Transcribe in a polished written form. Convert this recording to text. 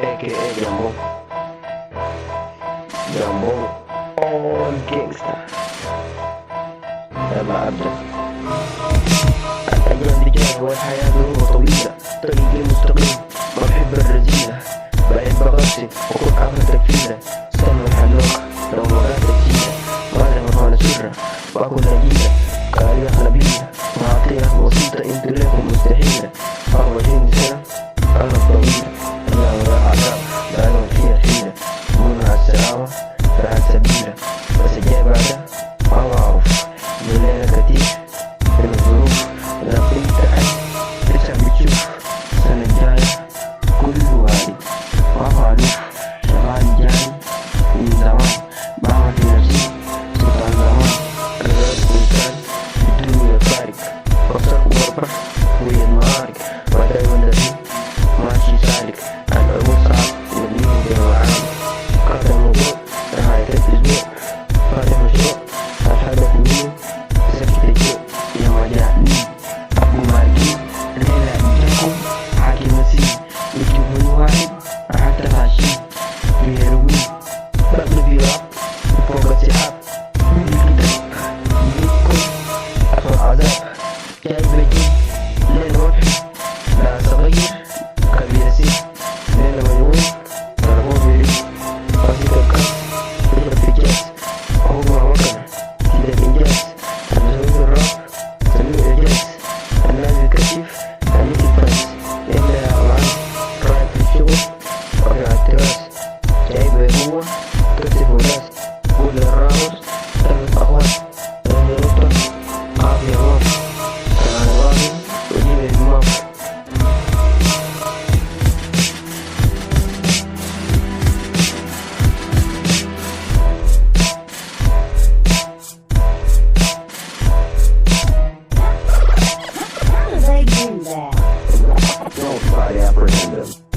aka Jambo. Jambo all gangsta. يلا أبدأ. الأيام رجال والحياة ظروف طويلة، طريقي مستقيم ما بحب الرزينة، بقيت بغطي وكل آفتك فينا، استنى الحلوك لو مراتك فينا، بعد ما كان سرة باكل نجيلة، كاريخ نبيلة وعطية بسيطة انتو لكم مستحيلة، 24 سنة أنا طويلة، أنا وراء عذاب بقالهم فيها حيلة، منها السلامة راحت سبيلة، بس الجاي بعدها ما بعرف ليلة كتير من الظروف، لكن تعال لسه بتشوف السنة الجاية كله عادي ما معروف، شغال جاي من زمان بعمل في نفسي سلطان زمان، قررت إنسان الدنيا فارق وصل وبر ويا المعارك، ودايما دفين ماشي سالك، العمر صعب واليوم جو عالي، قدر الموضوع نهاية الأسبوع فاتح مشروع الهدف منه سكت الجوع يا مجانين أبو ماركين ليلة جاكم حاكم مسيح يجيبون واحد حتى فاشين بيهروين بقلب يراب فوق السحاب من الكتاب يجيكم أخو عذاب جاي بجي ليل وضحي لا صغير كبير سيح ليلة مجنون ضربوه بريق بسيط الكاس يضرب في جاس هو وكر سيد الإنجاز المزهور الراب سميع الإعجاز الناس بتكشف عليك الفاس إلا يا معلم رايح في الشغل رافع التراس جايب هو كتف وناس قول للراوس ثلاث أخوات أنا نقطة عافية واف أنا واضي وجيب الماف. How do they do that? Don't try to apprehend them.